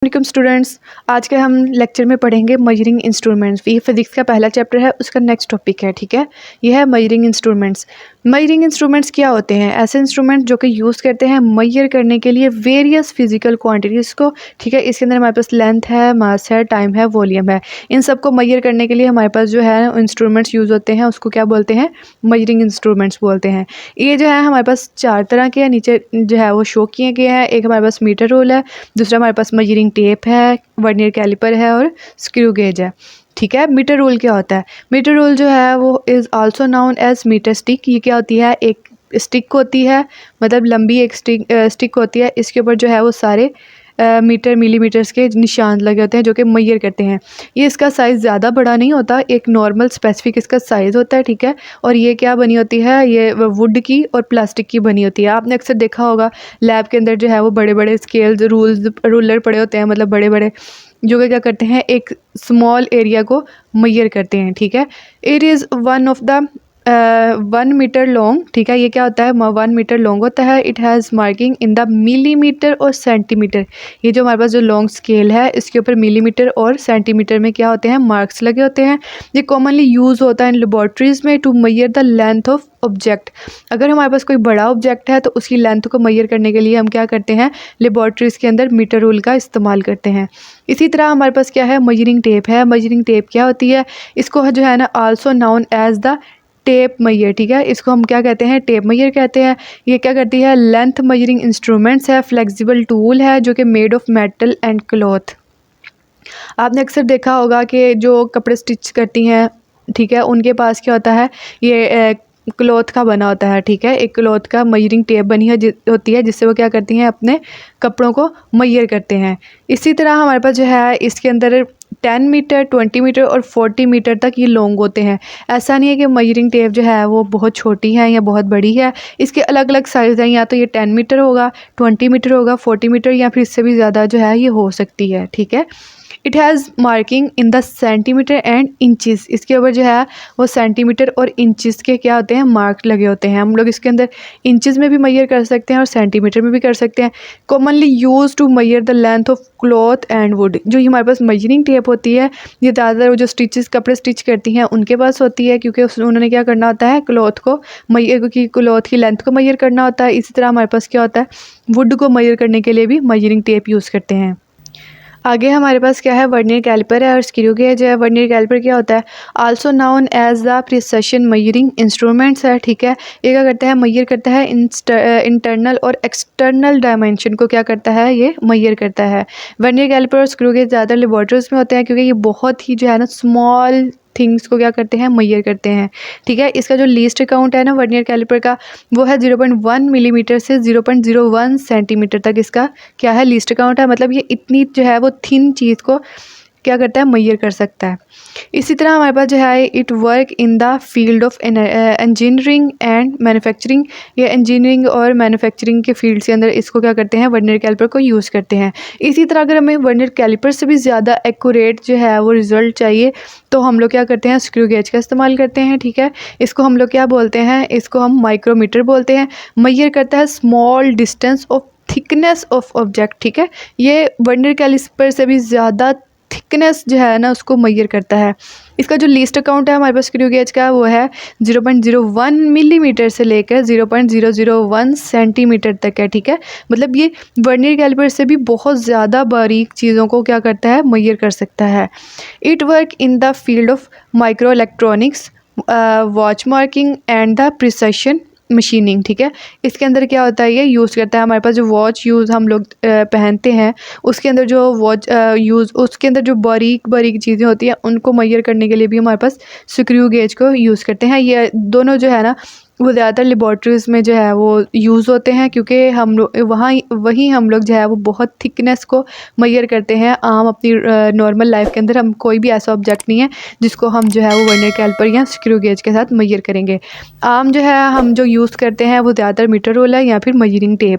Welcome students. आज के हम लेक्चर में पढ़ेंगे मेजरिंग इंस्ट्रूमेंट्स। ये फिजिक्स का पहला चैप्टर है, उसका नेक्स्ट टॉपिक है। ठीक है, ये है मेजरिंग इंस्ट्रूमेंट्स। मेजरिंग इंस्ट्रूमेंट्स क्या होते हैं? ऐसे इंस्ट्रूमेंट जो कि यूज़ करते हैं मेजर करने के लिए वेरियस फिजिकल क्वांटिटीज़ को। ठीक है, इसके अंदर हमारे पास लेंथ है, मास है, टाइम है, वॉल्यूम है। इन सब को मेजर करने के लिए हमारे पास जो है इंस्ट्रूमेंट्स यूज़ होते हैं, उसको क्या बोलते हैं? मेजरिंग इंस्ट्रूमेंट्स बोलते हैं। ये जो है हमारे पास चार तरह के हैं, नीचे जो है वो शो किए गए हैं। एक हमारे पास मीटर रोल है, दूसरा हमारे पास मेजरिंग टेप है, वर्नियर कैलिपर है और स्क्रू गेज है। ठीक है, मीटर रोल क्या होता है? मीटर रोल जो है वो is also known as metre stick. ये क्या होती है? एक स्टिक होती है, मतलब लंबी एक स्टिक होती है। इसके ऊपर जो है वो सारे मीटर मिलीमीटर्स के निशान लगे होते हैं जो कि मैयर करते हैं। ये इसका साइज़ ज़्यादा बड़ा नहीं होता, एक नॉर्मल स्पेसिफिक इसका साइज़ होता है। ठीक है, और ये क्या बनी होती है? ये वुड की और प्लास्टिक की बनी होती है। आपने अक्सर देखा होगा लैब के अंदर जो है वो बड़े बड़े स्केल्स रूलर पड़े होते हैं, मतलब बड़े बड़े, जो कि क्या करते हैं, एक स्मॉल एरिया को मैयर करते हैं। ठीक है, it is one of the 1 metre long. ठीक है, ये क्या होता है? 1 मीटर लॉन्ग होता है। It has marking in the millimetre और सेंटीमीटर। ये जो हमारे पास जो लॉन्ग स्केल है, इसके ऊपर मिलीमीटर और सेंटीमीटर में क्या होते हैं? मार्क्स लगे होते हैं। ये कॉमनली यूज़ होता है इन लेबॉर्ट्रीज़ में to measure the length of object. अगर हमारे पास कोई बड़ा ऑब्जेक्ट है तो उसकी लेंथ को मैयर करने के लिए हम क्या करते हैं? लेबॉर्ट्रीज़ के अंदर मीटर रूल का इस्तेमाल करते हैं। इसी तरह हमारे पास क्या है? मेजरिंग टेप है। मेजरिंग टेप क्या होती है? इसको जो है ना also known as the tape measure. ठीक है, इसको हम क्या कहते हैं? टेप मैयर कहते हैं। ये क्या करती है? लेंथ मेजरिंग इंस्ट्रूमेंट्स है, फ्लेक्सिबल टूल है जो कि made of metal and cloth. आपने अक्सर देखा होगा कि जो कपड़े स्टिच करती हैं, ठीक है, उनके पास क्या होता है? ये क्लॉथ का बना होता है। ठीक है, एक क्लॉथ का मेजरिंग टेप बनी होती है जिससे वो क्या करती हैं? अपने कपड़ों को मैयर करते हैं। इसी तरह हमारे पास जो है इसके अंदर 10 मीटर, 20 मीटर और 40 मीटर तक ये लॉन्ग होते हैं। ऐसा नहीं है कि मेजरिंग टेप जो है वो बहुत छोटी है या बहुत बड़ी है। इसके अलग अलग साइज़ हैं, या तो ये 10 मीटर होगा, 20 मीटर होगा, 40 मीटर, या फिर इससे भी ज़्यादा जो है ये हो सकती है। ठीक है, it has marking in the centimetre and inches. इसके ऊपर जो है वो सेंटीमीटर और इंचज़ के क्या होते हैं? मार्क लगे होते हैं। हम लोग इसके अंदर इंचज़ में भी मैयर कर सकते हैं और सेंटीमीटर में भी कर सकते हैं। Commonly use to measure the length of cloth and wood. जो हमारे पास मेजरिंग टेप होती है, ये ज़्यादातर जो कपड़े स्टिच करती हैं उनके पास होती है, क्योंकि उन्होंने क्या करना होता है? क्लॉथ को मैयर की क्लॉथ की लेंथ को मैयर करना होता है। इसी तरह हमारे पास क्या होता है? वुड को मैयर करने के लिए भी मेजरिंग टेप यूज़ करते हैं। आगे हमारे पास क्या है? वर्नियर कैलिपर है और स्क्रू गेज है। वर्नियर कैलिपर क्या होता है? Also known as the precision measuring instruments है। ठीक है, ये क्या करता है? मैयर करता है इंटरनल और एक्सटर्नल डायमेंशन को क्या करता है? ये मैयर करता है। वर्नियर कैलिपर और स्क्रू गेज ज़्यादा लेबॉर्ट्रीज में होते हैं, क्योंकि ये बहुत ही जो है ना स्मॉल थिंग्स को क्या करते हैं? मैयर करते हैं। ठीक है, इसका जो लीस्ट काउंट है ना वर्नियर कैलिपर का, वो है 0.1 मिलीमीटर से 0.01 सेंटीमीटर तक इसका क्या है? लीस्ट काउंट है। मतलब ये इतनी जो है वो थिन चीज़ को क्या करता है? मैयर कर सकता है। इसी तरह हमारे पास जो है it work in the field of engineering and manufacturing. ये इंजीनियरिंग और मैन्युफैक्चरिंग के फील्ड के अंदर इसको क्या करते हैं? वर्नियर कैलिपर को यूज़ करते हैं। इसी तरह अगर हमें वर्नियर कैलिपर से भी ज़्यादा एक्यूरेट जो है वो रिज़ल्ट चाहिए तो हम लोग क्या करते हैं? स्क्रू गेज का इस्तेमाल करते हैं। ठीक है, इसको हम लोग क्या बोलते हैं? इसको हम माइक्रोमीटर बोलते हैं। मैयर करता है small distance of thickness of object. ठीक है, ये वर्नियर कैलिपर से भी ज़्यादा थिकनेस जो है ना उसको मैयर करता है। इसका जो लीस्ट काउंट है हमारे पास स्क्रू गेज का, वो है 0.01 मिलीमीटर से लेकर 0.001 सेंटीमीटर तक है। ठीक है, मतलब ये वर्नियर कैलिपर से भी बहुत ज़्यादा बारीक चीज़ों को क्या करता है? मैयर कर सकता है। It work in the field of micro electronics, watch marking and the precision machining. ठीक है, इसके अंदर क्या होता है? ये यूज़ करता है हमारे पास जो वॉच यूज़ हम लोग पहनते हैं, उसके अंदर जो वॉच यूज़, उसके अंदर जो बारीक बारीक चीज़ें होती हैं उनको मैयर करने के लिए भी हमारे पास स्क्रू गेज को यूज़ करते हैं। ये दोनों जो है ना वो ज़्यादातर लेबॉर्ट्रीज़ में जो है वो यूज़ होते हैं, क्योंकि हम लोग वहीं हम लोग जो है वो बहुत थिकनेस को मैयर करते हैं। आम अपनी नॉर्मल लाइफ के अंदर हम कोई भी ऐसा ऑब्जेक्ट नहीं है जिसको हम जो है वो वर्नियर कैलिपर या स्क्रू गेज के साथ मैयर करेंगे। आम जो है हम जो यूज़ करते हैं वो ज़्यादातर मीटर रोल है या फिर मेजरिंग टेप।